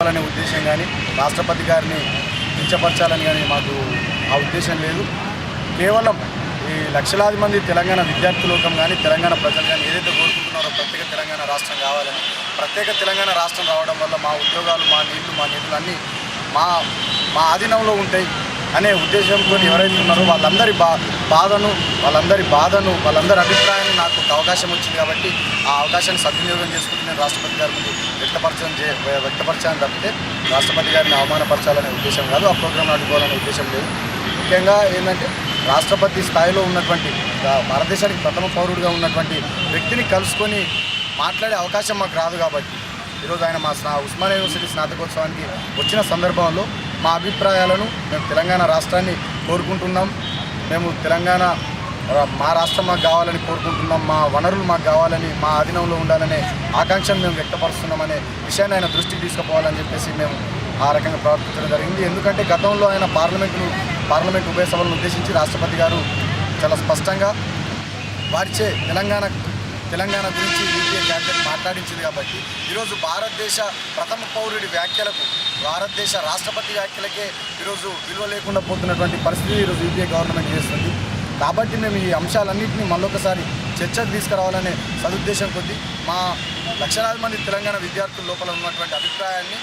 కావాలనే ఉద్దేశం కానీ రాష్ట్రపతి గారిని కించపరచాలని కానీ మాకు ఆ ఉద్దేశం లేదు. కేవలం ఈ లక్షలాది మంది తెలంగాణ విద్యార్థులోకం కానీ తెలంగాణ ప్రజలు కానీ ఏదైతే కోరుకుంటున్నారో ప్రత్యేక తెలంగాణ రాష్ట్రం కావాలని, ప్రత్యేక తెలంగాణ రాష్ట్రం రావడం వల్ల మా ఉద్యోగాలు, మా నీళ్లు, మా నిధులు అన్నీ మా ఆధీనంలో ఉంటాయి అనే ఉద్దేశంతో ఎవరైతే ఉన్నారో వాళ్ళందరి వాళ్ళందరి అభిప్రాయాన్ని నాకు ఒక అవకాశం వచ్చింది కాబట్టి ఆ అవకాశాన్ని సద్వినియోగం చేసుకుంటూ నేను రాష్ట్రపతి గారి ముందు వ్యక్తపరచాలని తప్పితే రాష్ట్రపతి గారిని అవమానపరచాలనే ఉద్దేశం కాదు, ఆ ప్రోగ్రాం అడ్డుకోవాలనే ఉద్దేశం లేదు. ముఖ్యంగా ఏంటంటే రాష్ట్రపతి స్థాయిలో ఉన్నటువంటి భారతదేశానికి ప్రథమ పౌరుడిగా ఉన్నటువంటి వ్యక్తిని కలుసుకొని మాట్లాడే అవకాశం మాకు రాదు కాబట్టి ఈరోజు ఆయన మా ఉస్మానియా యూనివర్సిటీ స్నాతకోత్సవానికి వచ్చిన సందర్భంలో మా అభిప్రాయాలను మేము తెలంగాణ రాష్ట్రాన్ని కోరుకుంటున్నాం. మేము తెలంగాణ మా రాష్ట్రం మాకు కావాలని కోరుకుంటున్నాం. మా వనరులు మాకు కావాలని, మా ఆధీనంలో ఉండాలనే ఆకాంక్షను మేము వ్యక్తపరుస్తున్నామనే విషయాన్ని ఆయన దృష్టికి తీసుకుపోవాలని చెప్పేసి మేము ఆ రకంగా ప్రవర్తించడం జరిగింది. ఎందుకంటే గతంలో ఆయన పార్లమెంట్ ఉభయ సభలను ఉద్దేశించి రాష్ట్రపతి గారు చాలా స్పష్టంగా వారిచే తెలంగాణ గురించి యూపీఏ క్యాబినెట్ మాట్లాడించింది కాబట్టి ఈరోజు భారతదేశ ప్రథమ పౌరుడి వ్యాఖ్యలకు, భారతదేశ రాష్ట్రపతి వ్యాఖ్యలకే ఈరోజు విలువ లేకుండా పోతున్నటువంటి పరిస్థితి ఈరోజు యూపీఏ గవర్నమెంట్ చేస్తుంది. కాబట్టి మేము ఈ అంశాలన్నింటినీ మళ్ళొకసారి చర్చకు తీసుకురావాలనే సదుద్దేశం కొద్దీ మా లక్షలాది మంది తెలంగాణ విద్యార్థుల లోపల ఉన్నటువంటి అభిప్రాయాన్ని